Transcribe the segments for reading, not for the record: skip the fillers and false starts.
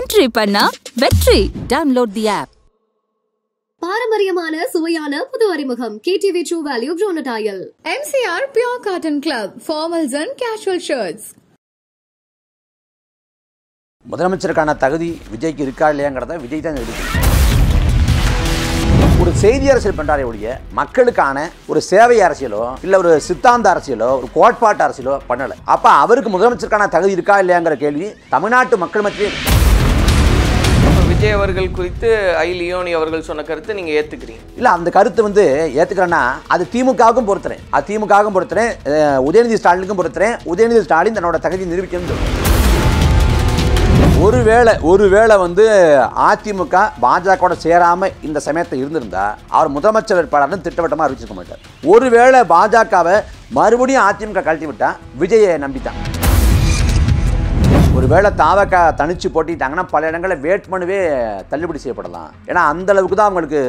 Entry பண்ணா வெற்றி. Download the app. பாரம்பரியமான சுவையான புது அறிமுகம் KTV True Value Bronatile. MCR Pure Cotton Club formals and casual shirts. முதலமைச்சருக்கான தகுதி விஜய்க்கு இருக்கா இல்லையாங்கிறத விஜய் தான் இருக்கு. ஒரு செய்தி அரசியல் பண்றாரே ஒழிய மக்களுக்கான ஒரு சேவை அரசியலோ இல்ல ஒரு சித்தாந்த அரசியலோ ஒரு கோட்பாட்டு அரசியலோ பண்ணல. அப்ப அவருக்கு முதலமைச்சருக்கான தகுதி இருக்கா இல்லையாங்கிற கேள்வி தமிழ்நாட்டு மக்கள் மத்தியிலே விஜய் அவர்கள் குறித்து ஐ லியோனி அவர்கள் சொன்ன கருத்து நீங்க ஏத்துக்கிறீங்க? இல்ல, அந்த கருத்து ஏத்துக்கிறேன்னா அது திமுகவுக்கும் பொறுத்துறேன், அது திமுகவுக்கும் பொறுத்துறேன், உதயநிதி ஸ்டாலினுக்கும் பொறுத்துறேன். உதயநிதி ஸ்டாலின் தன்னோட தகுதி நிரூபிக்கணும். ஒருவேளை அதிமுக பாஜக சேராம இந்த சமயத்தை இருந்திருந்தா அவர் முதலமைச்சர் வேட்பாளர்னு திட்டவட்டமா அறிவிச்சிருக்க மாட்டார். ஒருவேளை பாஜகவை மறுபடியும் அதிமுக கழட்டி விட்டா விஜயை நம்பிட்டான். ஒருவேளை தாவக தனிச்சு போட்டிட்டாங்கன்னா பல இடங்களில் வேட்புமனுவே தள்ளுபடி செய்யப்படலாம். ஏன்னா அந்த அளவுக்கு தான் அவங்களுக்கு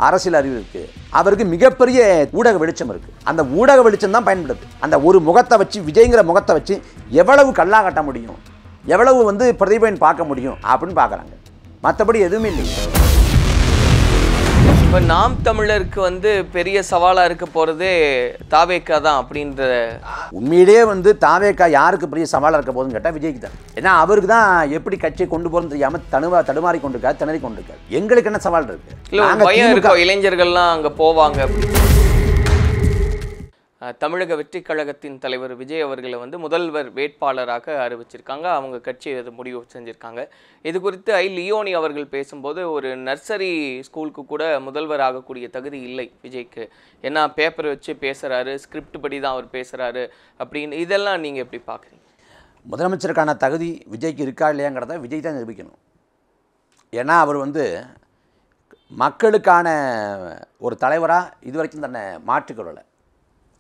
அரசியல் அறிவு இருக்கு. அவருக்கு மிகப்பெரிய ஊடக வெளிச்சம் இருக்கு. அந்த ஊடக வெளிச்சம் தான் பயன்படுது. அந்த ஒரு முகத்தை வச்சு, விஜய்ங்கிற முகத்தை வச்சு எவ்வளவு கல்லா கட்ட முடியும், எவ்வளவு பிரதிபலன் பார்க்க முடியும் அப்படின்னு பார்க்குறாங்க. மற்றபடி எதுவுமே இல்லை. இப்போ நாம் தமிழருக்கு பெரிய சவாலாக இருக்க போகிறதே தாவேக்கா தான் அப்படின்ற. உண்மையிலேயே தாவேக்கா யாருக்கு பெரிய சவாலாக இருக்க போகுதுன்னு கேட்டால் விஜய்க்கு தான். ஏன்னா அவருக்கு தான் எப்படி கட்சியை கொண்டு போகிறோன்னு தெரியாமல் தடுமாறி கொண்டிருக்காரு, திணறி கொண்டிருக்காரு. எங்களுக்கு என்ன சவால் இருக்கு? பயம் இருக்கா இளைஞர்கள்லாம் அங்கே போவாங்க? தமிழக வெற்றி கழகத்தின் தலைவர் விஜய் அவர்களை முதல்வர் வேட்பாளராக அறிவிச்சிருக்காங்க. அவங்க கட்சி அது முடிவு செஞ்சுருக்காங்க. இது குறித்து ஐ லியோனி அவர்கள் பேசும்போது ஒரு நர்சரி ஸ்கூலுக்கு கூட முதல்வர் ஆகக்கூடிய தகுதி இல்லை விஜய்க்கு. ஏன்னா பேப்பர் வச்சு பேசுகிறாரு, ஸ்கிரிப்ட் படி தான் அவர் பேசுகிறாரு அப்படின்னு. இதெல்லாம் நீங்கள் எப்படி பார்க்குறீங்க? முதலமைச்சருக்கான தகுதி விஜய்க்கு இருக்கா இல்லையாங்கிறத விஜய் தான் நிரூபிக்கணும். ஏன்னா அவர் மக்களுக்கான ஒரு தலைவராக இதுவரைக்கும் தன்னை மாற்றிக்கொள்ளலை.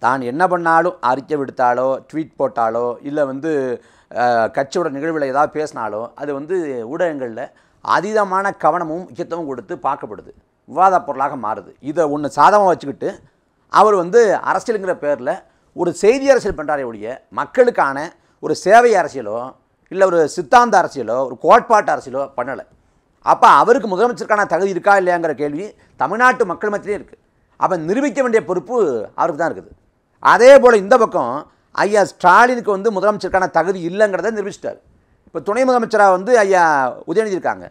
தான் என்ன பண்ணாலும், அறிக்கை விடுத்தாலோ ட்வீட் போட்டாலோ இல்லை கட்சியோட நிகழ்வில் ஏதாவது பேசினாலோ அது ஊடகங்களில் அதீதமான கவனமும் முக்கியத்துவம் கொடுத்து பார்க்கப்படுது, விவாத பொருளாக மாறுது. இதை ஒன்று சாதகமாக வச்சுக்கிட்டு அவர் அரசியலுங்கிற பேரில் ஒரு செய்தி அரசியல் பண்ணுறாரே ஒழிய மக்களுக்கான ஒரு சேவை அரசியலோ இல்லை ஒரு சித்தாந்த அரசியலோ ஒரு கோட்பாட்டு அரசியலோ பண்ணலை. அப்போ அவருக்கு முதலமைச்சருக்கான தகுதி இருக்கா இல்லையாங்கிற கேள்வி தமிழ்நாட்டு மக்கள் மத்தியிலே இருக்குது. அப்போ நிரூபிக்க வேண்டிய பொறுப்பு அவருக்கு தான் இருக்குது. அதே போல் இந்த பக்கம் ஐயா ஸ்டாலினுக்கு முதலமைச்சருக்கான தகுதி இல்லைங்கிறத நிரூபிச்சிட்டார். இப்போ துணை முதலமைச்சராக ஐயா உதயநிதி இருக்காங்க.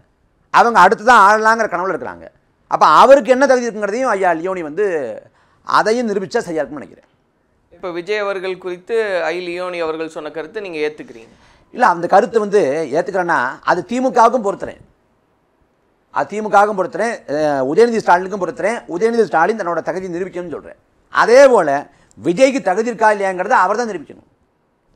அவங்க அடுத்து தான் ஆளலாங்கிற கனவுல இருக்கிறாங்க. அப்போ அவருக்கு என்ன தகுதி இருக்குங்கிறதையும் ஐயா லியோனி அதையும் நிரூபித்தா சரியாக இருக்குன்னு நினைக்கிறேன். இப்போ விஜய் அவர்கள் குறித்து ஐ லியோனி அவர்கள் சொன்ன கருத்து நீங்கள் ஏற்றுக்கிறீங்க? இல்லை, அந்த கருத்து ஏற்றுக்கிறேன்னா அது திமுகவுக்கும் பொறுத்துறேன், அது திமுகவுக்கும் பொறுத்துறேன், உதயநிதி ஸ்டாலினுக்கும் பொறுத்துறேன். உதயநிதி ஸ்டாலின் தன்னோட தகுதி நிரூபிக்கணும்னு சொல்கிறேன். அதே போல் விஜய்க்கு தகுதி இருக்கா இல்லையாங்கிறத அவர் தான் நிரூபிக்கணும்.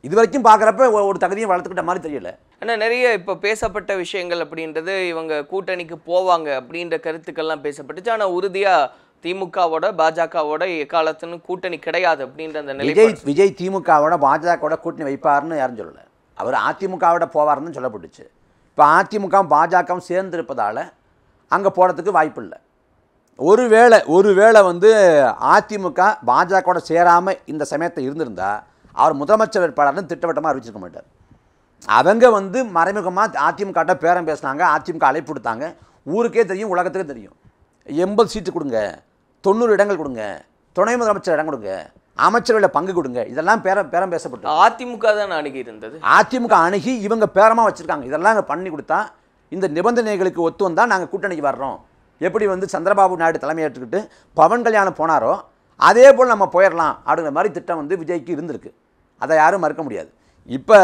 இது வரைக்கும் பார்க்குறப்ப ஒரு தகுதியை வளர்த்துக்கிட்ட மாதிரி தெரியல. ஆனால் நிறைய இப்போ பேசப்பட்ட விஷயங்கள் அப்படின்றது இவங்க கூட்டணிக்கு போவாங்க அப்படின்ற கருத்துக்கள்லாம் பேசப்பட்டுச்சு. ஆனால் உறுதியாக திமுகவோட பாஜகவோட எக்காலத்துன்னு கூட்டணி கிடையாது அப்படின்ற அந்த நிலை. விஜய் திமுகவோட பாஜகவோட கூட்டணி வைப்பாருன்னு யாரும் சொல்லலை. அவர் அதிமுகவோட போவார்னு சொல்லப்பட்டுச்சு. இப்போ அதிமுகவும் பாஜகவும் சேர்ந்து இருப்பதால் அங்கே போகிறதுக்கு வாய்ப்பு இல்லை. ஒருவேளை அதிமுக பாஜக சேராமல் இந்த சமயத்தை இருந்திருந்தா அவர் முதலமைச்சர் வேட்பாளர்னு திட்டவட்டமாக அறிவிச்சிருக்க மாட்டார். அவங்க மறைமுகமாக அதிமுக பேரம் பேசினாங்க, அதிமுக அழைப்பு கொடுத்தாங்க. ஊருக்கே தெரியும், உலகத்துக்கே தெரியும். 80 சீட்டு கொடுங்க, 90 இடங்கள் கொடுங்க, துணை முதலமைச்சர் இடம் கொடுங்க, அமைச்சர்களில் பங்கு கொடுங்க, இதெல்லாம் பேரம் பேசப்பட்டு அதிமுக தான் அணுகி இருந்தது. அதிமுக அணுகி இவங்க பேரமாக வச்சுருக்காங்க. இதெல்லாம் பண்ணி கொடுத்தா இந்த நிபந்தனைகளுக்கு ஒத்து வந்தால் நாங்கள் கூட்டணிக்கு வர்றோம். எப்படி சந்திரபாபு நாயுடு தலைமையேற்றுக்கிட்டு பவன் கல்யாணம் போனாரோ அதே போல் நம்ம போயிடலாம் அப்படிங்கிற மாதிரி திட்டம் விஜய்க்கு இருந்திருக்கு. அதை யாரும் மறுக்க முடியாது. இப்போ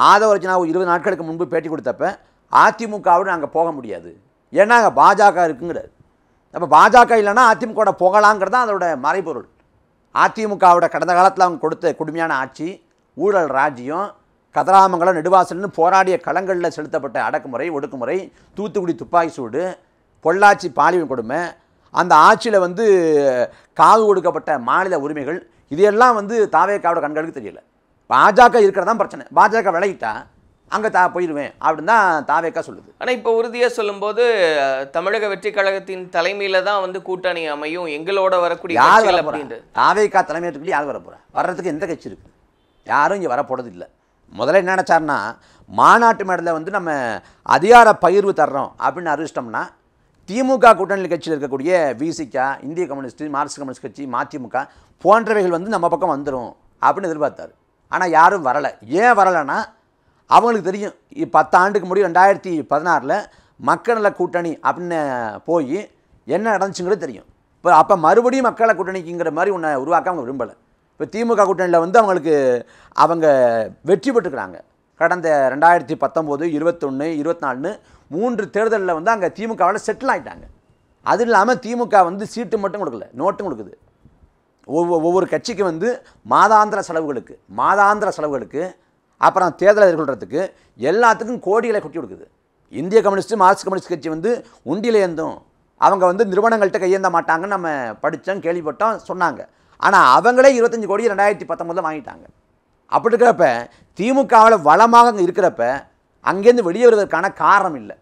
ஆதவர்ஜனா 20 நாட்களுக்கு முன்பு பேட்டி கொடுத்தப்ப அதிமுகவோடு நாங்கள் போக முடியாது, ஏன்னா அங்கே பாஜக இருக்குங்கிறார். அப்போ பாஜக இல்லைன்னா அதிமுகவோட போகலாங்கிறது தான் அதோட மறைபொருள். அதிமுகவோட கடந்த காலத்தில் அவங்க கொடுத்த கொடுமையான ஆட்சி, ஊழல் ராஜ்யம், கதிராமங்கலம் நெடுவாசல்னு போராடிய களங்களில் செலுத்தப்பட்ட அடக்குமுறை, ஒடுக்குமுறை, தூத்துக்குடி துப்பாக்கி சூடு, பொள்ளாச்சி பாலியல் கொடுமை, அந்த ஆட்சியில் காவு கொடுக்கப்பட்ட மாநில உரிமைகள், இதையெல்லாம் தாவேக்காவோட கண்களுக்கு தெரியல. பாஜக இருக்கிறதான் பிரச்சனை. பாஜக விலகிட்டா அங்கே போயிடுவேன் அப்படின்னு தான் தாவேக்கா சொல்லுது. ஆனால் இப்போ உறுதியாக சொல்லும்போது தமிழக வெற்றி கழகத்தின் தலைமையில் தான் கூட்டணி அமையும், எங்களோட வரக்கூடிய யார் வர போகிறாங்க? தாவேக்கா தலைமையேற்றுக்கிட்டு யார் வர போகிறா? வர்றதுக்கு எந்த கட்சி இருக்குது? யாரும் இங்கே வரப்போறது இல்லை. முதல்ல என்ன நினச்சாருன்னா, மாநாட்டு மேடையில் வந்து நம்ம அதிகார பகிர்வு தர்றோம் அப்படின்னு அறிவிச்சிட்டோம்னா திமுக கூட்டணி கட்சியில் இருக்கக்கூடிய விசிக, இந்திய கம்யூனிஸ்ட், மார்க்சிஸ்ட் கம்யூனிஸ்ட் கட்சி, மதிமுக போன்றவைகள் வந்து நம்ம பக்கம் வந்துடும் அப்படின்னு எதிர்பார்த்தார். ஆனால் யாரும் வரலை. ஏன் வரலைன்னா அவங்களுக்கு தெரியும் 10 ஆண்டுக்கு முன்னாடி 2016 மக்கள் நல கூட்டணி அப்படின்னு போய் என்ன நடந்துச்சுங்கிறது தெரியும். இப்போ அப்போ மறுபடியும் மக்கள் நல கூட்டணிக்குங்கிற மாதிரி ஒன்றை உருவாக்க அவங்க விரும்பலை. இப்போ திமுக கூட்டணியில் வந்து அவங்க வெற்றி பெற்றுக்கிறாங்க. கடந்த 2019, 21, 24 3 தேர்தலில் வந்து அங்கே திமுகவில் செட்டில் ஆகிட்டாங்க. அது இல்லாமல் திமுக வந்து சீட்டு மட்டும் கொடுக்கல, நோட்டும் கொடுக்குது. ஒவ்வொரு கட்சிக்கு வந்து மாதாந்திர செலவுகளுக்கு அப்புறம் தேர்தலை எதிர்கொள்கிறதுக்கு எல்லாத்துக்கும் கோடிகளை கொட்டி கொடுக்குது. இந்திய கம்யூனிஸ்ட், மார்க்சிஸ்ட் கம்யூனிஸ்ட் கட்சி வந்து உண்டியில் ஏந்தும், அவங்க வந்து நிறுவனங்கள்கிட்ட கையேந்த மாட்டாங்கன்னு நம்ம படித்தோம், கேள்விப்பட்டோம், சொன்னாங்க. ஆனால் அவங்களே 25 கோடி 2019 வாங்கிட்டாங்க. அப்படி இருக்கிறப்ப திமுகவில் வளமாக அங்கே இருக்கிறப்ப அங்கேருந்து வெளியே வருவதற்கான காரணம் இல்லை.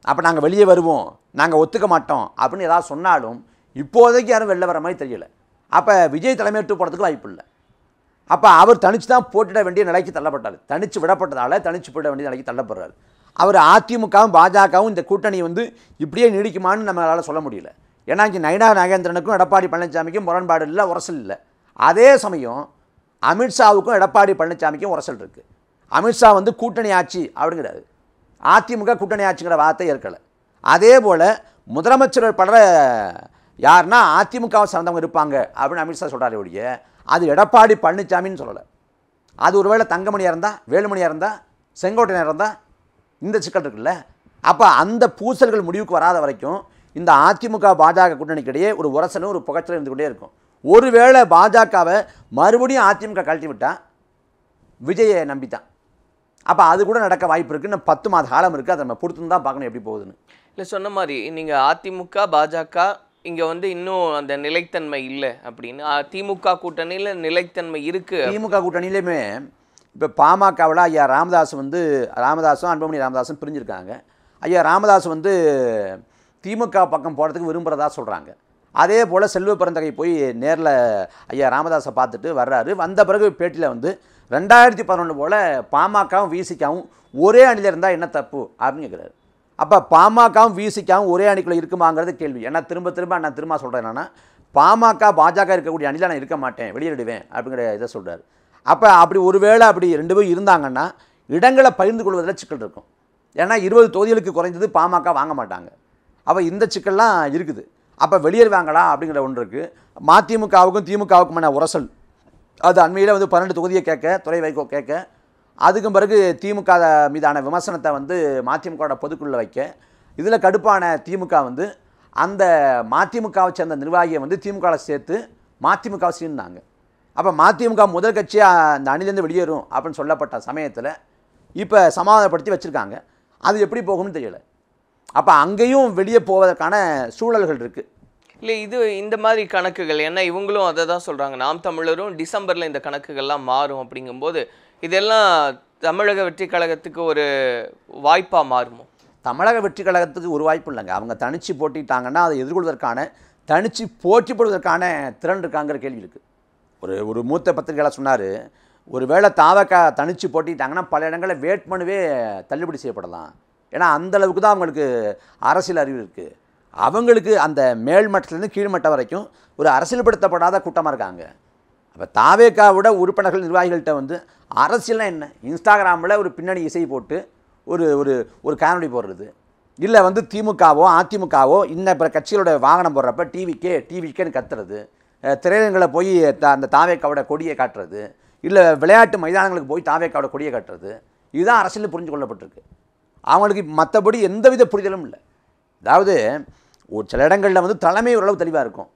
அப்போ நாங்கள் வெளியே வருவோம், நாங்கள் ஒத்துக்க மாட்டோம் அப்படின்னு ஏதாவது சொன்னாலும் இப்போதைக்கு யாரும் வெளில வர மாதிரி தெரியலை. அப்போ விஜய் தலைமையேற்று போகிறதுக்கு வாய்ப்பு இல்லை. அப்போ அவர் தனித்து தான் போட்டிட வேண்டிய நிலைக்கு தள்ளப்பட்டார். தனித்து விடப்பட்டதால் தனித்து போயிட வேண்டிய நிலைக்கு தள்ளப்படுறாரு. அவர் அதிமுகவும் பாஜகவும் இந்த கூட்டணி வந்து இப்படியே நீடிக்குமான்னு நம்மளால் சொல்ல முடியல. ஏன்னா இங்கே நயினா நாகேந்திரனுக்கும் எடப்பாடி பழனிசாமிக்கும் முரண்பாடு இல்லை, உரசல் இல்லை. அதே சமயம் அமித்ஷாவுக்கும் எடப்பாடி பழனிசாமிக்கும் உரசல் இருக்குது. அமித்ஷா வந்து கூட்டணி ஆட்சி அப்படிங்கிறாரு, அதிமுக கூட்டணி ஆட்சிங்கிற வார்த்தை ஏற்கலை. அதே போல் முதலமைச்சர் படுற யாருன்னா அதிமுகவை சார்ந்தவங்க இருப்பாங்க அப்படின்னு அமித்ஷா சொல்கிறாரு ஒழிய அது எடப்பாடி பழனிசாமின்னு சொல்லலை. அது ஒருவேளை தங்கமணியாக இருந்தால், வேலுமணியாக இருந்தால், செங்கோட்டையனாக இருந்தால் இந்த சிக்கல் இருக்குல்ல. அப்போ அந்த பூசல்கள் முடிவுக்கு வராத வரைக்கும் இந்த அதிமுக பாஜக கூட்டணிக்கிடையே ஒரு உரசலும் ஒரு புகைச்சலும் இருந்துக்கிட்டே இருக்கும். ஒருவேளை பாஜகவை மறுபடியும் அதிமுக கழட்டி விட்டால் விஜயை நம்பித்தான். அப்போ அது கூட நடக்க வாய்ப்பு இருக்குது. இன்னும் 10 மாத காலம் இருக்குது. அதை நம்ம பொறுத்து தான் பார்க்கணும் எப்படி போகுதுன்னு. இல்லை, சொன்ன மாதிரி நீங்கள் அதிமுக பாஜக இங்கே வந்து இன்னும் அந்த நிலைத்தன்மை இல்லை அப்படின்னு. திமுக கூட்டணியில் நிலைத்தன்மை இருக்குது. திமுக கூட்டணியிலையுமே இப்போ பாமகவில் ஐயா ராமதாஸும் அன்புமணி ராமதாஸும் பிரிஞ்சிருக்காங்க. ஐயா ராமதாஸ் வந்து திமுக பக்கம் போகிறதுக்கு விரும்புகிறதா சொல்கிறாங்க. அதே போல் செல்வ பெருந்தகை போய் நேரில் ஐயா ராமதாஸை பார்த்துட்டு வர்றாரு. வந்த பிறகு பேட்டியில் வந்து 2011 போல் பாமகவும் விசிகாவும் ஒரே அணியில் இருந்தால் என்ன தப்பு அப்படின்னு கேட்குறாரு. அப்போ பாமகவும் விசிகாவும் ஒரே அணிக்குள்ளே இருக்குமாங்கிறது கேள்வி. ஏன்னா நான் திரும்ப சொல்கிறேன் என்னன்னா, பாமக பாஜக இருக்கக்கூடிய அணியில் நான் இருக்க மாட்டேன், வெளியிடுவேன் அப்படிங்கிற இதை சொல்கிறார். அப்போ அப்படி ஒருவேளை அப்படி 2 பேரும் இருந்தாங்கன்னா இடங்களை பகிர்ந்து கொள்வதில் சிக்கல் இருக்கும். ஏன்னா 20 தொகுதிகளுக்கு குறைஞ்சது பாமக வாங்க மாட்டாங்க. அப்போ இந்த சிக்கல்லாம் இருக்குது. அப்போ வெளியேறுவாங்களா அப்படிங்கிற ஒன்று இருக்குது. மதிமுகவுக்கும் திமுகவுக்குமான உரசல் அது அண்மையில் வந்து 12 தொகுதியை கேட்க, துறை வைகோ கேட்க, அதுக்கும் பிறகு திமுக மீதான விமர்சனத்தை வந்து மதிமுகவோட பொதுக்குள்ள வைக்க, இதில் கடுப்பான திமுக வந்து அந்த மதிமுகவை சேர்ந்த நிர்வாகியை வந்து திமுகவில் சேர்த்து மதிமுகவை சீர்ந்தாங்க. அப்போ மதிமுக முதல் கட்சியாக அந்த அணிலேருந்து வெளியேறும் அப்படின்னு சொல்லப்பட்ட சமயத்தில் இப்போ சமாதானப்படுத்தி வச்சுருக்காங்க. அது எப்படி போகும்னு தெரியலை. அப்போ அங்கேயும் வெளியே போவதற்கான சூழல்கள் இருக்குது. இல்லை, இது இந்த மாதிரி கணக்குகள், ஏன்னா இவங்களும் அதை தான் சொல்கிறாங்க, நாம் தமிழரும் டிசம்பரில் இந்த கணக்குகள்லாம் மாறும் அப்படிங்கும்போது இதெல்லாம் தமிழக வெற்றி கழகத்துக்கு ஒரு வாய்ப்பாக மாறுமோ? தமிழக வெற்றி கழகத்துக்கு ஒரு வாய்ப்பு இல்லைங்க. அவங்க தனித்து போட்டிட்டாங்கன்னா அதை எதிர்கொள்வதற்கான, தனித்து போட்டி போடுவதற்கான திறன் இருக்காங்கிற கேள்வி இருக்குது. ஒரு மூத்த பத்திரிகையாளர் சொன்னார், ஒரு வேளை தாவக தனித்து போட்டிட்டாங்கன்னா பல இடங்களில் வேட்புமனுவே தள்ளுபடி செய்யப்படலாம். ஏன்னா அந்தளவுக்கு தான் அவங்களுக்கு அரசியல் அறிவு இருக்குது. அவங்களுக்கு அந்த மேல்மட்டத்துலேருந்து கீழ்மட்டம் வரைக்கும் ஒரு அரசியல்படுத்தப்படாத கூட்டமாக இருக்காங்க. அப்போ தாவேக்காவோட உறுப்பினர்கள் நிர்வாகிகள்கிட்ட வந்து அரசியல்னால் என்ன, இன்ஸ்டாகிராமில் ஒரு பின்னணி இசை போட்டு ஒரு ஒரு ஒரு காணொலி போடுறது, இல்லை வந்து திமுகவோ அதிமுகவோ இன்ன பிற கட்சிகளோட வாகனம் போடுறப்ப டிவிக்கேன்னு கத்துறது, திரையரங்களை போய் அந்த தாவேக்காவோட கொடியை காட்டுறது, இல்லை விளையாட்டு மைதானங்களுக்கு போய் தாவேக்காவோட கொடியை காட்டுறது, இதுதான் அரசியல் புரிஞ்சு கொள்ளப்பட்டிருக்கு. அவங்களுக்கு மற்றபடி எந்தவித புரிதலும் இல்லை. அதாவது ஒரு சில இடங்களில் வந்து தலைமை ஓரளவு தெளிவாக இருக்கும்,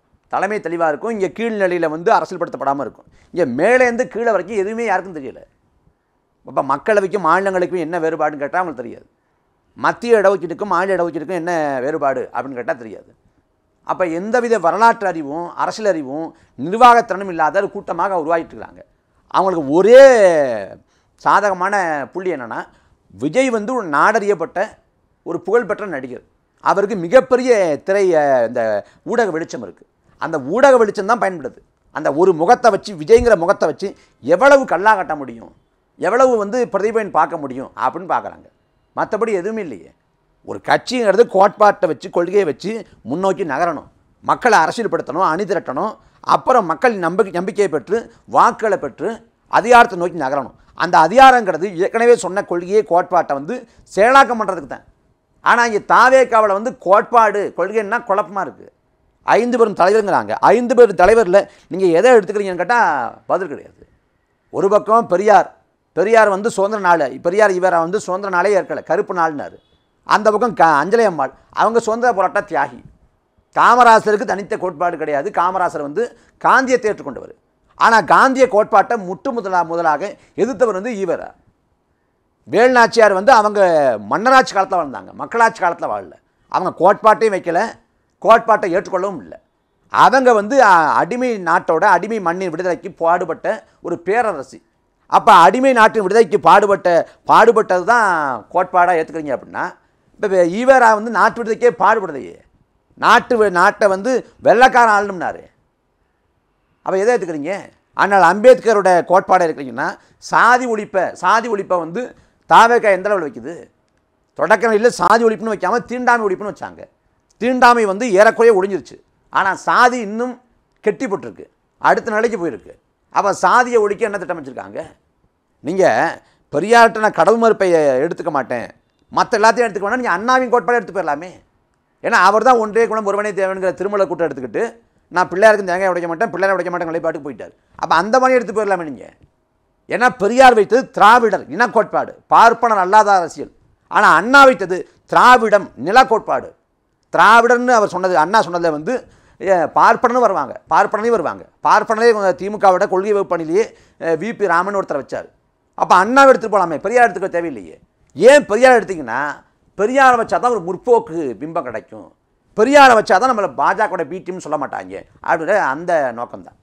இங்கே கீழ்நிலையில் வந்து அரசியல்படுத்தப்படாமல் இருக்கும். இங்கே மேலேருந்து கீழே வரைக்கும் எதுவுமே யாருக்கும் தெரியலை. அப்போ மக்களவைக்கும் மாநிலங்களுக்கும் என்ன வேறுபாடுன்னு கேட்டால் அவங்களுக்கு தெரியாது. மத்திய இடஒதுக்கீட்டுக்கும் மாநில இடஒதுக்கீட்டுக்கும் என்ன வேறுபாடு அப்படின்னு கேட்டால் தெரியாது. அப்போ எந்தவித வரலாற்று அறிவும் அரசியல் அறிவும் நிர்வாகத்திறனும் இல்லாத ஒரு கூட்டமாக உருவாகிட்டு இருக்கிறாங்க. அவங்களுக்கு ஒரே சாதகமான புள்ளி என்னென்னா, விஜய் வந்து ஒரு நாடறியப்பட்ட ஒரு புகழ்பெற்ற நடிகர். அவருக்கு மிகப்பெரிய இந்த ஊடக வெளிச்சம் இருக்குது. அந்த ஊடக வெளிச்சம் தான் பயன்படுது. அந்த ஒரு முகத்தை வச்சு, விஜய்ங்கிற முகத்தை வச்சு எவ்வளவு கல்லா கட்ட முடியும், எவ்வளவு வந்து பிரதிபலன் பார்க்க முடியும் அப்படின்னு பார்க்குறாங்க. மற்றபடி எதுவுமே இல்லையே. ஒரு கட்சிங்கிறது கோட்பாட்டை வச்சு கொள்கையை வச்சு முன்னோக்கி நகரணும், மக்களை அரசியல்படுத்தணும், அணிதிரட்டணும், அப்புறம் மக்கள் நம்பிக்கையை பெற்று வாக்குகளை பெற்று அதிகாரத்தை நோக்கி நகரணும். அந்த அதிகாரங்கிறது ஏற்கனவே சொன்ன கொள்கையை கோட்பாட்டை வந்து செயலாக்கம் பண்ணுறதுக்கு தான். ஆனால் இங்கே தாவேக்காவில் வந்து கோட்பாடு கொள்கைன்னா குழப்பமாக இருக்குது. 5 பேரும் தலைவருங்கிறாங்க. 5 பேர் தலைவரில் நீங்கள் எதை எடுத்துக்கிறீங்கன்னு கேட்டால் பதில் கிடையாது. ஒரு பக்கம் பெரியார் வந்து சுதந்திர நாள், பெரியார் இவரை வந்து சுதந்திர நாளே ஏற்கலை, கருப்பு நாள்னாரு. அந்த பக்கம் அஞ்சலை அம்மாள், அவங்க சுதந்திர போராட்ட தியாகி. காமராசருக்கு தனித்த கோட்பாடு கிடையாது. காமராசர் வந்து காந்தியத்தை ஏற்றுக்கொண்டவர். ஆனால் காந்திய கோட்பாட்டை முதலாக எதிர்த்தவர் வந்து ஈவரா. வேலுநாச்சியார் வந்து அவங்க மன்னராட்சி காலத்தில் வாழ்ந்தாங்க, மக்களாட்சி காலத்தில் வாழல. அவங்க கோட்பாட்டையும் வைக்கலை, கோட்பாட்டை ஏற்றுக்கொள்ளவும் இல்லை. அவங்க வந்து அடிமை நாட்டோட அடிமை மண்ணின் விடுதலைக்கு பாடுபட்ட ஒரு பேரரசி. அப்போ அடிமை நாட்டின் விடுதலைக்கு பாடுபட்டது தான் கோட்பாடாக ஏற்றுக்கிறீங்க அப்படின்னா, இப்போ ஈவரா வந்து நாட்டு விடுதலைக்கே பாடுபடுதையே, நாட்டை வந்து வெள்ளைக்காரன் ஆளணும்னாரு. அப்போ எதை ஏற்றுக்கிறீங்க? ஆனால் அம்பேத்கரோட கோட்பாடை இருக்கிறீங்கன்னா சாதி ஒழிப்பை வந்து தாவேக்கா எந்த அளவில் வைக்குது? தொடக்க நிலையில் சாதி ஒழிப்புன்னு வைக்காமல் தீண்டாமை ஒழிப்புன்னு வச்சாங்க. தீண்டாமை வந்து ஏறக்குறைய ஒழிஞ்சிருச்சு. ஆனால் சாதி இன்னும் கெட்டிப்பட்டுருக்கு, அடுத்த நிலைக்கு போயிருக்கு. அப்போ சாதியை ஒழிக்க என்ன திட்டம் வச்சுருக்காங்க? நீங்கள் பெரியார்கிட்ட நான் கடவுள் மறுப்பை எடுத்துக்க மாட்டேன், மற்ற எல்லாத்தையும் எடுத்துக்க வேணா, நீங்கள் அண்ணாவின் கோட்பாடு எடுத்து போயிடலாமே. ஏன்னா அவர் தான் ஒன்றே குணம் ஒருவனே தேவைங்கிற திருமலை கூட்டம் எடுத்துக்கிட்டு நான் பிள்ளையாருக்கு தேங்காய் உடைக்க மாட்டேன், பிள்ளையாரை உடைக்க மாட்டேன் நிலைப்பாட்டுக்கு போயிட்டார். அப்போ அந்த மாதிரி எடுத்து போயிடலாமே நீங்கள். ஏன்னா பெரியார் வைத்தது திராவிடர் இன கோட்பாடு, பார்ப்பனர் அல்லாத அரசியல். ஆனால் அண்ணா வைத்தது திராவிடம் நில கோட்பாடு. திராவிடர்னு அவர் சொன்னது, அண்ணா சொன்னதில் வந்து பார்ப்பனரும் வருவாங்க, பார்ப்பனரே திமுகவோட கொள்கை வகுப்பணிலேயே விபி ராமன் ஒருத்தரை வச்சார். அப்போ அண்ணாவை எடுத்துகிட்டு போகலாமே, பெரியார் எடுத்துக்க தேவையில்லையே. ஏன் பெரியார் எடுத்திங்கன்னா, பெரியாரை வச்சா தான் ஒரு முற்போக்கு பிம்பம் கிடைக்கும், பெரியாரை வச்சா தான் நம்மளை பாஜகவோட பிடிஎம்னு சொல்ல மாட்டாங்க அப்படின்ற அந்த நோக்கம்தான்.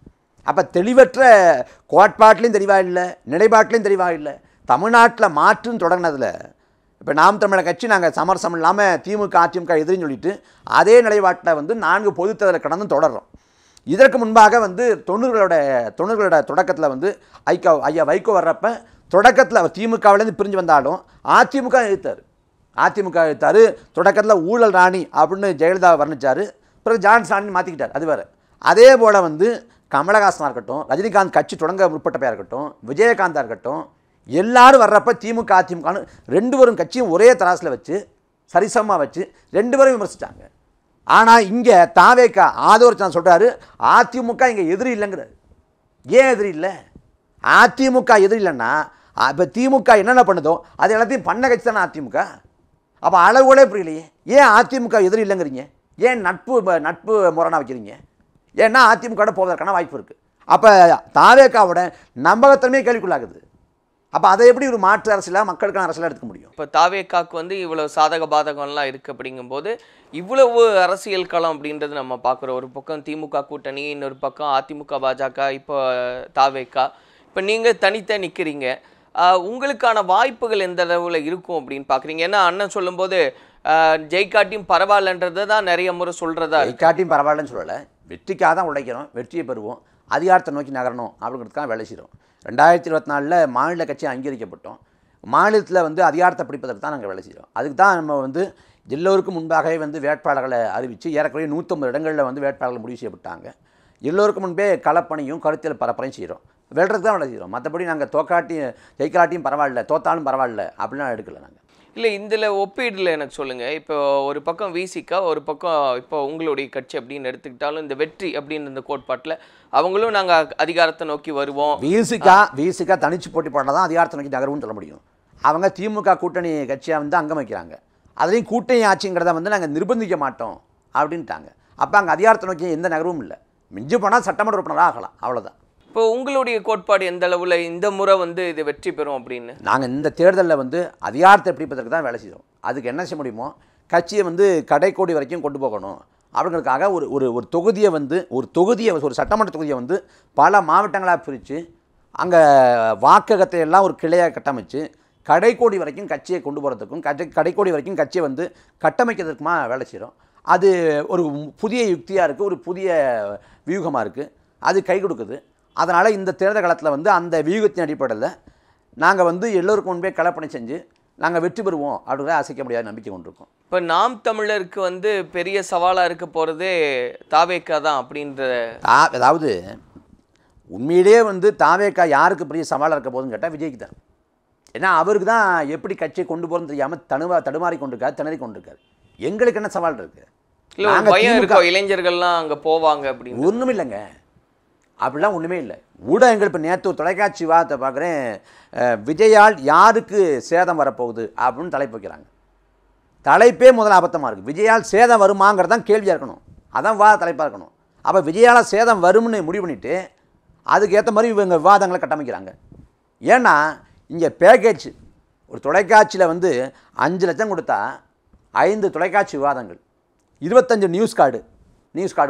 அப்போ தெளிவற்ற கோட்பாட்டிலையும் தெளிவாக இல்லை, நிலைப்பாட்டிலையும் தெளிவாக இல்லை. தமிழ்நாட்டில் மாற்றுன்னு தொடங்கினதில் இப்போ நாம் தமிழர் கட்சி நாங்கள் சமரசம் இல்லாமல் திமுக அதிமுக எதிரின்னு சொல்லிட்டு அதே நிலைப்பாட்டில் வந்து 4 பொதுத்தேர்தலை கடந்து தொடர்றோம். இதற்கு முன்பாக வந்து 90களோட தொடக்கத்தில் வந்து ஐயா வைகோ வர்றப்ப தொடக்கத்தில் அவர் திமுகவிலேருந்து பிரிஞ்சு வந்தாலும் அதிமுக எதிர்த்தார். தொடக்கத்தில் ஊழல் ராணி அப்படின்னு ஜெயலலிதா வர்ணித்தார், பிறகு ஜான்ஸ் ராணின்னு மாற்றிக்கிட்டார். அது வேறு. அதே போல் வந்து கமலஹாசனாக இருக்கட்டும், ரஜினிகாந்த் கட்சி தொடங்க முற்பட்டப்பையாக இருக்கட்டும், விஜயகாந்தாக இருக்கட்டும், எல்லாரும் வர்றப்ப திமுக அதிமுகன்னு 2 பேரும் கட்சியும் ஒரே தராசில் வச்சு சரிசமமாக வச்சு 2 பேரும் விமர்சித்தாங்க. ஆனால் இங்கே தாவேக்கா ஆதோரிச்சான் சொல்கிறாரு, அதிமுக இங்கே எதிரி இல்லைங்கிறாரு. ஏன் எதிரி இல்லை? அதிமுக எதிரி இல்லைன்னா இப்போ திமுக என்னென்ன பண்ணுதோ அது எல்லாத்தையும் பண்ண கட்சி தானே அதிமுக. அப்போ அளவுகளே புரியலையே. ஏன் அதிமுக எதிரி இல்லைங்கிறீங்க? ஏன் நட்பு முரணாக வைக்கிறீங்க? ஏன்னா அதிமுக போவதற்கான வாய்ப்பு இருக்குது. அப்போ தாவேக்காவோட நம்பகத்தன்மையே கேள்விக்குள்ளாகுது. அப்போ அதை எப்படி ஒரு மாற்று அரசியலாக மக்களுக்கான அரசியலாக எடுத்துக்க முடியும்? இப்போ தாவேக்காவுக்கு வந்து இவ்வளோ சாதக பாதகம்லாம் இருக்குது. அப்படிங்கும்போது இவ்வளவு அரசியல் களம் அப்படின்றது நம்ம பார்க்குறோம். ஒரு பக்கம் திமுக கூட்டணி, இன்னொரு பக்கம் அதிமுக பாஜக, இப்போ தாவேக்கா. இப்போ நீங்கள் தனித்த நிற்கிறீங்க, உங்களுக்கான வாய்ப்புகள் எந்த அளவில் இருக்கும் அப்படின்னு பார்க்குறீங்க? ஏன்னா அண்ணன் சொல்லும்போது ஜெய்காட்டியும் பரவாயில்லன்றது தான் நிறைய முறை சொல்கிறதா. ஜெய்காட்டியும் பரவாயில்லன்னு சொல்லலை, வெற்றிக்காக தான் உழைக்கிறோம், வெற்றியை பெறுவோம், அதிகாரத்தை நோக்கி நகரணும் அப்படிங்கிறதுக்காக வேலை செய்கிறோம். 2024 மாநில கட்சி அங்கீகரிக்கப்பட்டோம். மாநிலத்தில் வந்து அதிகாரத்தை பிடிப்பதற்கு தான் நாங்கள் வேலை செய்கிறோம். அதுக்கு தான் நம்ம வந்து எல்லோருக்கும் முன்பாகவே வந்து வேட்பாளர்களை அறிவித்து ஏறக்குறைய 150 இடங்களில் வந்து வேட்பாளர்கள் முடிவு செய்யப்பட்டாங்க. எல்லோருக்கும் முன்பே களப்பணியும் கருத்தியல் பரப்பரையும் செய்கிறோம். வெல்றதுக்கு தான் வேலை செய்கிறோம். மற்றபடி நாங்கள் ஜெயிக்காட்டியும் பரவாயில்ல, தோத்தாலும் பரவாயில்ல அப்படிலாம் எடுக்கலை நாங்கள். இல்லை, இதில் ஒப்பீடில் எனக்கு சொல்லுங்கள். இப்போ ஒரு பக்கம் விசிகா, ஒரு பக்கம் இப்போ உங்களுடைய கட்சி அப்படின்னு எடுத்துக்கிட்டாலும் இந்த வெற்றி அப்படின்னு இந்த கோட்பாட்டில் அவங்களும் நாங்கள் அதிகாரத்தை நோக்கி வருவோம். விசிகா தனிச்சு போட்டி போட்டால் தான் அதிகாரத்தை நோக்கி நகரும்னு சொல்ல முடியும். அவங்க திமுக கூட்டணி கட்சியாக வந்து அங்கம் வைக்கிறாங்க. அதுலேயும் கூட்டணி ஆட்சிங்கிறத வந்து நாங்கள் நிர்பந்திக்க மாட்டோம் அப்படின்ட்டாங்க. அப்போ அங்கே அதிகாரத்தை நோக்கி எந்த நகரவும் இல்லை. மிஞ்சி போனால் சட்டமன்ற உறுப்பினராக ஆகலாம், அவ்வளோதான். இப்போ உங்களுடைய கோட்பாடு எந்த அளவில் இந்த முறை வந்து இது வெற்றி பெறும் அப்படின்னு? நாங்கள் இந்த தேர்தலில் வந்து அதிகாரத்தை பிடிப்பதற்கு தான் வேலை செய்கிறோம். அதுக்கு என்ன செய்ய முடியுமோ கட்சியை வந்து கடைக்கோடி வரைக்கும் கொண்டு போகணும் அப்படிங்கிறதுக்காக ஒரு தொகுதியை வந்து ஒரு சட்டமன்ற தொகுதியை வந்து பல மாவட்டங்களாக பிரித்து அங்கே வாக்ககத்தை எல்லாம் ஒரு கிளையாக கட்டமைச்சு கடைக்கோடி வரைக்கும் கட்சியை கொண்டு போகிறதுக்கும் கடைக்கோடி வரைக்கும் கட்சியை வந்து கட்டமைக்கிறதுக்குமா வேலை செய்கிறோம். அது ஒரு புதிய யுக்தியாக இருக்குது, ஒரு புதிய வியூகமாக இருக்குது, அது கை கொடுக்குது. அதனால் இந்த தேர்தல் காலத்தில் வந்து அந்த வியூகத்தின் அடிப்படையில் நாங்கள் வந்து எல்லோருக்கும் முன்பே கலப்பணி செஞ்சு நாங்கள் வெற்றி பெறுவோம் அப்படிங்கிற அசைக்க முடியாத நம்பிக்கை கொண்டிருக்கோம். இப்போ நாம் தமிழருக்கு வந்து பெரிய சவாலாக இருக்க போகிறதே தாவேக்கா தான் அப்படின்ற அதாவது உண்மையிலே வந்து தாவேக்கா யாருக்கு பெரிய சவாலாக இருக்க போகுதுன்னு கேட்டால் விஜய்க்கு தான். ஏன்னா அவருக்கு தான் எப்படி கட்சியை கொண்டு போகிறோன்னு தெரியாமல் தடுமாறி கொண்டிருக்காரு, திணறி கொண்டிருக்காரு. எங்களுக்கு என்ன சவால் இருக்குது? இல்லை பயம் இருக்கோ இளைஞர்கள்லாம் அங்கே போவாங்க அப்படின்னு? ஒன்றும் இல்லைங்க, அப்படிலாம் ஒன்றுமே இல்லை. ஊடகங்கள் இப்போ நேற்று ஒரு தொலைக்காட்சி விவாதத்தை பார்க்குறேன், விஜயால் யாருக்கு சேதம் வரப்போகுது அப்படின்னு தலைப்பு வைக்கிறாங்க. தலைப்பே முதல்ல அபத்தமாக இருக்குது. விஜயால் சேதம் வருமாங்கிறதான் கேள்வியாக இருக்கணும், அதான் விவாத தலைப்பாக இருக்கணும். அப்போ விஜயால் சேதம் வரும்னு முடிவு பண்ணிவிட்டு அதுக்கேற்ற மாதிரி இவங்க விவாதங்களை கட்டமைக்கிறாங்க. ஏன்னா இங்கே பேக்கேஜ் ஒரு தொலைக்காட்சியில் வந்து 5 லட்சம் கொடுத்தா 5 தொலைக்காட்சி விவாதங்கள், 25 நியூஸ் கார்டு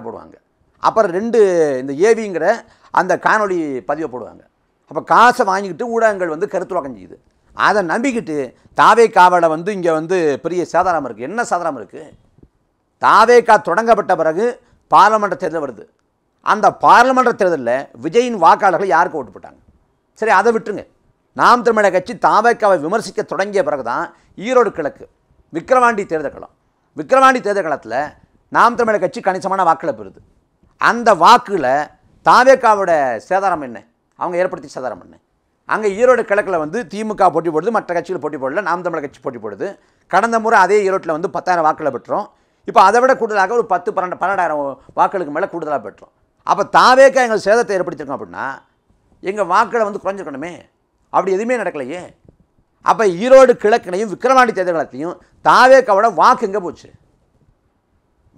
போடுவாங்க. அப்புறம் 2 இந்த ஏவிங்கிற அந்த காணொலி பதிவை போடுவாங்க. அப்போ காசை வாங்கிக்கிட்டு ஊடகங்கள் வந்து கருத்துவாக்கம் செய்யுது. அதை நம்பிக்கிட்டு தாவேக்காவில் வந்து இங்கே வந்து பெரிய சாதாரணம் இருக்குது. என்ன சாதாரணம் இருக்குது? தாவேக்கா தொடங்கப்பட்ட பிறகு பாராளுமன்ற தேர்தல் வருது. அந்த பாராளுமன்ற தேர்தலில் விஜயின் வாக்காளர்கள் யாருக்கு ஓட்டு போட்டாங்க? சரி, அதை விட்டுருங்க. நாம் தமிழர் கட்சி தாவேக்காவை விமர்சிக்க தொடங்கிய பிறகு தான் ஈரோடு கிழக்கு விக்கிரவாண்டி தேர்தல் களம். விக்கிரவாண்டி தேர்தல் களத்தில் நாம் தமிழர் கட்சி கணிசமான வாக்களை பெறுது. அந்த வாக்கில் தாவேக்காவோட சேதாரம் என்ன, அவங்க ஏற்படுத்தி சேதாரம் என்ன? அங்கே ஈரோடு கிழக்கில் வந்து திமுக போட்டி போடுது, மற்ற கட்சிகள் போட்டி போடல, நாம் தமிழர் கட்சி போட்டி போடுது. கடந்த முறை அதே ஈரோட்டில் வந்து 10,000 வாக்களை பெற்றோம். இப்போ அதை விட கூடுதலாக ஒரு 12,000 வாக்களுக்கு மேலே கூடுதலாக பெற்றோம். அப்போ தாவேக்கா எங்கள் சேதத்தை ஏற்படுத்தியிருக்கோம் அப்படின்னா எங்கள் வாக்களை வந்து குறைஞ்சிருக்கணுமே. அப்படி எதுவுமே நடக்கலையே. அப்போ ஈரோடு கிழக்கினையும் விக்கிரவாண்டி தேர்தலத்தையும் தாவேக்காவோட வாக்கு எங்கே போச்சு?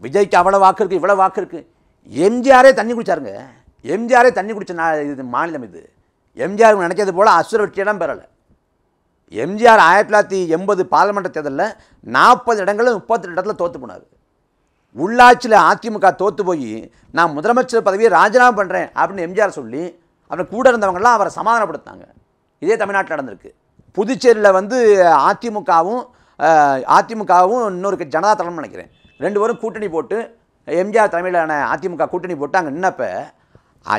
விஜய்க்கு அவ்வளோ வாக்கு இருக்குது, இவ்வளோ வாக்கு இருக்குது. எம்ஜிஆரே தண்ணி குடிச்சாருங்க. எம்ஜிஆரே தண்ணி குடிச்ச இது மாநிலம் இது. எம்ஜிஆர் நினைச்சது போல் அசுர வெற்றியெல்லாம் பெறலை. எம்ஜிஆர் 1980 பாராளுமன்ற தேர்தலில் 40 இடங்களில் 38 இடத்துல தோற்று போனார். உள்ளாட்சியில் அதிமுக தோற்று போய் நான் முதலமைச்சர் பதவியை ராஜினாமா பண்ணுறேன் அப்படின்னு எம்ஜிஆர் சொல்லி அப்புறம் கூட இருந்தவங்களாம் அவரை சமாதானப்படுத்தினாங்க. இதே தமிழ்நாட்டில் நடந்திருக்கு. புதுச்சேரியில் வந்து அதிமுகவும் இன்னொரு ஜனதா தளம்னு நினைக்கிறேன், 2 பேரும் கூட்டணி போட்டு எம்ஜிஆர் தலைமையிலான அதிமுக கூட்டணி போட்டு அங்கே நின்னப்போ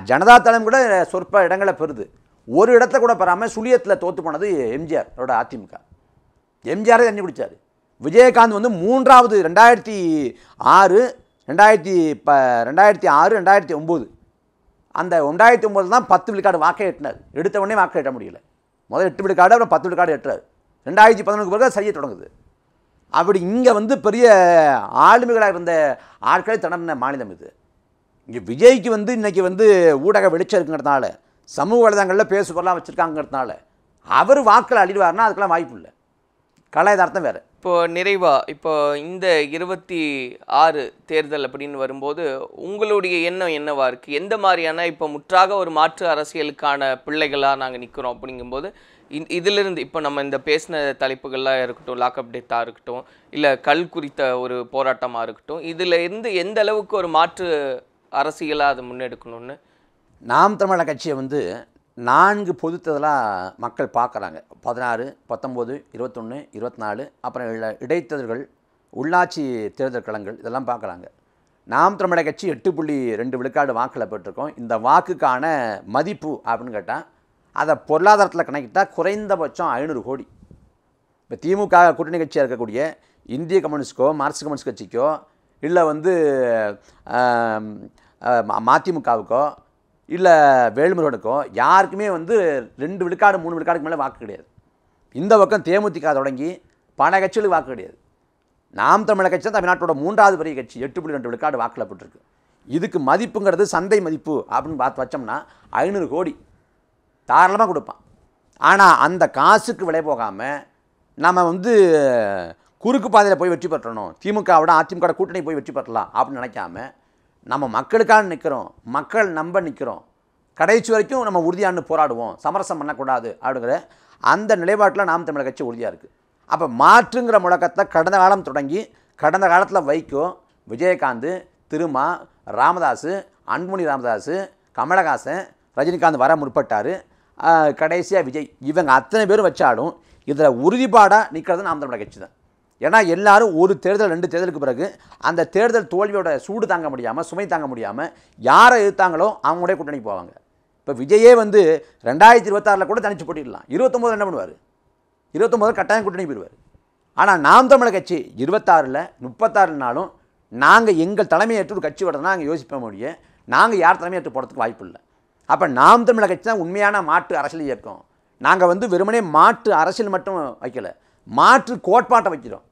ஜனதா தளம் கூட சொற்ப இடங்களை பெறுது. ஒரு இடத்த கூட பெறாமல் சுழியத்தில் தோற்று போனது எம்ஜிஆரோட அதிமுக. எம்ஜிஆரே தண்ணி குடித்தார். விஜயகாந்த் வந்து 3வது 2006, 2009 அந்த 2009 தான் 10 விழுக்காடு வாக்கை எட்டினார். எடுத்த உடனே வாக்கை எட்ட முடியல. முதல்ல 8 விழுக்காடு, அப்புறம் 10 விழுக்காடு எட்டுறாரு. 2011 பிறகு சரியாக தொடங்குது. அப்படி இங்கே வந்து பெரிய ஆளுமைகளாக இருந்த ஆட்களை திணறின மாநிலம் இது. இங்கே விஜய்க்கு வந்து இன்றைக்கி வந்து ஊடக வெளிச்சம் இருக்குங்கிறதுனால, சமூக வலைதளங்களில் பேசுபொருளாக வச்சுருக்காங்கிறதுனால அவர் வாக்கில் அழிடுவார்னா அதுக்கெல்லாம் வாய்ப்பு இல்லை. கலாயதார்த்தம் வேறு. இப்போது இப்போ இந்த 26 தேர்தல் அப்படின்னு வரும்போது உங்களுடைய எண்ணம் என்னவா இருக்குது? எந்த மாதிரியான இப்போ முற்றாக ஒரு மாற்று அரசியலுக்கான பிள்ளைகளாக நாங்கள் நிற்கிறோம் அப்படிங்கும்போது இதிலிருந்து இப்போ நம்ம இந்த பேசின தலைப்புகள்லாம் இருக்கட்டும், லாக்அப் டெத்தாக இருக்கட்டும், இல்லை கல் குறித்த ஒரு போராட்டமாக இருக்கட்டும், இதில் இருந்து எந்த அளவுக்கு ஒரு மாற்று அரசியலாக அதை முன்னெடுக்கணும்னு நாம் தமிழர் கட்சியை வந்து 4 பொது தேர்தலாக மக்கள் பார்க்குறாங்க. 16, 19, 21, 24, அப்புறம் இடைத்தேர்தல்கள், உள்ளாட்சி தேர்தல் களங்கள் இதெல்லாம் பார்க்குறாங்க. நாம் தமிழர் கட்சி 8.2 விழுக்காடு வாக்கில் பெற்றிருக்கோம். இந்த வாக்குக்கான மதிப்பு அப்படின்னு கேட்டால் அதை பொருளாதாரத்தில் கணக்கிட்டால் குறைந்தபட்சம் 500 கோடி. இப்போ திமுக கூட்டணி கட்சியாக இருக்கக்கூடிய இந்திய கம்யூனிஸ்ட்கோ மார்க்சிஸ்ட் கம்யூனிஸ்ட் கட்சிக்கோ இல்லை வந்து மதிமுகவுக்கோ இல்லை வேலுமுருகனுக்கோ யாருக்குமே வந்து 2 விழுக்காடு 3 விழுக்காடுக்கு மேலே வாக்கு கிடையாது. இந்த பக்கம் தேமுதிக தொடங்கி பல கட்சிகளுக்கு வாக்கு கிடையாது. நாம் தமிழர் கட்சி தான் தமிழ்நாட்டோட 3வது பெரிய கட்சி, 8.2 விழுக்காடு வாக்கில் பெற்றிருக்கு. இதுக்கு மதிப்புங்கிறது சந்தை மதிப்பு அப்படின்னு பார்த்து வச்சோம்னா 500 கோடி தாராளமாக கொடுப்பான். ஆனால் அந்த காசுக்கு விலை போகாமல் நம்ம வந்து குறுக்கு பாதையில் போய் வெற்றி பெற்றணும், திமுகவோட அதிமுக கூட்டணி போய் வெற்றி பெற்றலாம் அப்படின்னு நினைக்காம நம்ம மக்களுக்காக நிற்கிறோம், மக்கள் நம்ப நிற்கிறோம், கடைசி வரைக்கும் நம்ம உறுதியானு போராடுவோம், சமரசம் பண்ணக்கூடாது அப்படிங்கிற அந்த நிலைப்பாட்டில் நாம் தமிழர் கட்சி உறுதியாக இருக்குது. அப்போ மாற்றுங்கிற முழக்கத்தை கடந்த காலம் தொடங்கி கடந்த காலத்தில் வைகோ, விஜயகாந்த், திருமா, ராமதாஸ், அன்புமணி ராமதாஸ், கமலஹாசன், ரஜினிகாந்த் வர முற்பட்டார், கடைசியாக விஜய், இவங்க அத்தனை பேரும் வச்சாலும் இதில் உறுதிப்பாடாக நிற்கிறது நாம் தமிழர் கட்சி தான். ஏன்னா எல்லாரும் ஒரு தேர்தல் 2 தேர்தலுக்கு பிறகு அந்த தேர்தல் தோல்வியோட சூடு தாங்க முடியாமல், சுமை தாங்க முடியாமல் யாரை எதிர்த்தாங்களோ அவங்களுடைய கூட்டணி போவாங்க. இப்போ விஜயே வந்து 2026 கூட தனிச்சு போட்டிடலாம். 29 என்ன பண்ணுவார்? 29 கட்டாயம் கூட்டணி போயிடுவார். ஆனால் நாம் தமிழர் கட்சி 26 36நாலும் நாங்கள் எங்கள் தலைமையேற்று ஒரு கட்சி வரதுனா நாங்கள் யோசிப்ப முடியும். நாங்கள் யார் தலைமையேற்று போகிறதுக்கு வாய்ப்பு இல்லை. அப்போ நாம் தமிழர் கட்சி தான் உண்மையான மாற்று அரசியல் இயக்கம். நாங்கள் வந்து வெறுமனே மாற்று அரசியல் மட்டும் வைக்கலை, மாற்று கோட்பாட்டை வைக்கிறோம்.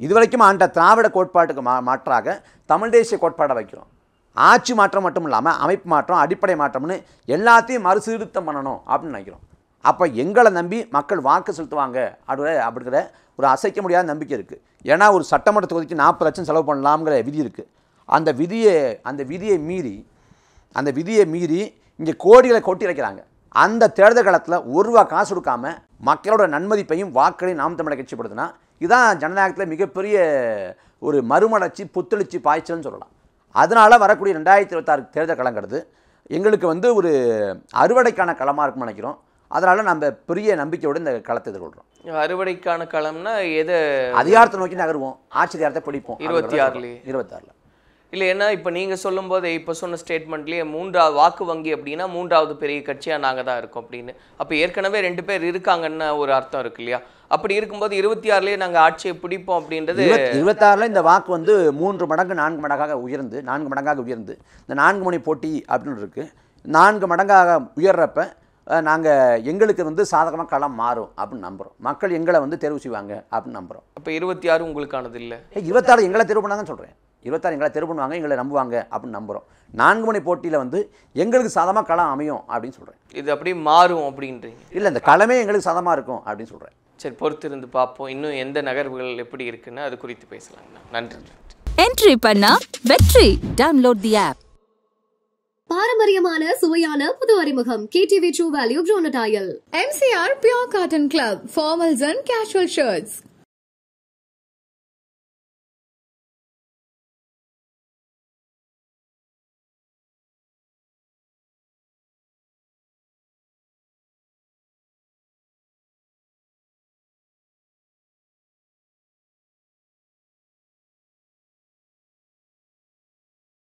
இதுவரைக்கும் ஆண்ட திராவிட கோட்பாட்டுக்கு மாற்றாக தமிழ் தேசிய கோட்பாட்டை வைக்கிறோம். ஆட்சி மாற்றம் மட்டும் இல்லாமல் அமைப்பு மாற்றம், அடிப்படை மாற்றம்னு எல்லாத்தையும் மறுசீர்திருத்தம் பண்ணணும் அப்படின்னு நினைக்கிறோம். அப்போ எங்களை நம்பி மக்கள் வாக்கு செலுத்துவாங்க அப்படிங்கிற ஒரு அசைக்க முடியாத நம்பிக்கை இருக்குது. ஏன்னா ஒரு சட்டமன்ற தொகுதிக்கு 40 லட்சம் செலவு பண்ணலாம்ங்கிற விதி இருக்குது. அந்த விதியை மீறி இங்கே கோடிகளை கொட்டி வைக்கிறாங்க. அந்த தேர்தல் காலத்தில் ₹1 காசு கொடுக்காம மக்களோட நன்மதிப்பையும் வாக்களையும் நாம் தமிழர் கட்சி படுத்தினா இதுதான் ஜனநாயகத்தில் மிகப்பெரிய ஒரு மறுமலர்ச்சி, புத்தெழுச்சி, பாய்ச்சல்னு சொல்லலாம். அதனால் வரக்கூடிய 2026 தேர்தல் களங்கிறது எங்களுக்கு வந்து ஒரு அறுவடைக்கான களமாக இருக்கும்னு நினைக்கிறோம். அதனால் நம்ம பெரிய நம்பிக்கையோடு இந்த களத்தை எதிர்கொள்கிறோம். அறுவடைக்கான களம்னா எது? அதிகாரத்தை நோக்கி நகருவோம், ஆட்சி அதிகாரத்தை பிடிப்போம். 26 இல்லை. ஏன்னா இப்போ நீங்கள் சொல்லும்போது இப்போ சொன்ன ஸ்டேட்மெண்ட்லேயே 3வது வாக்கு வங்கி அப்படின்னா 3வது பெரிய கட்சியாக நாங்கள் தான் இருக்கோம் அப்படின்னு. அப்போ ஏற்கனவே 2 பேர் இருக்காங்கன்னு ஒரு அர்த்தம் இருக்கு இல்லையா? அப்படி இருக்கும்போது 26 நாங்கள் ஆட்சியை பிடிப்போம் அப்படின்றது 26 இந்த வாக்கு வந்து 3 மடங்கு 4 மடங்காக உயர்ந்து இந்த 4 முனை போட்டி அப்படின்னு இருக்குது. 4 மடங்காக உயர்றப்ப நாங்கள் எங்களுக்கு வந்து சாதகமாக களம் மாறும் அப்படின்னு நம்புகிறோம். மக்கள் எங்களை வந்து தேர்வு செய்வாங்க அப்படின்னு நம்புகிறோம். அப்போ 26 உங்களுக்கானது இல்லை? 26 எங்களை தேர்வு பண்ணாங்கன்னு சொல்கிறேன். 26 எங்களை தேர்வு பண்ணுவாங்க, எங்களை நம்புவாங்க அப்படின்னு நம்புகிறோம். 4 முனை போட்டியில் வந்து எங்களுக்கு சாதகமாக களம் அமையும் அப்படின்னு சொல்கிறேன். இது அப்படி மாறும் அப்படின்றீங்க? இல்லை, இந்த களமே எங்களுக்கு சாதகமாக இருக்கும் அப்படின்னு சொல்கிறேன். சரி, பொறுத்திருந்து பார்ப்போம். இன்னும் எந்த நகர்வுகள் எப்படி இருக்குன்னு அது குறித்து பேசலாங்க. நன்றி. என்ட்ரி பண்ணா வெற்றி. Download the app. பாரம்பரியமான சுவையான புது அறிமுகம் KTV True Value Bronatile. MCR Pure Cotton Club, formals and casual shirts.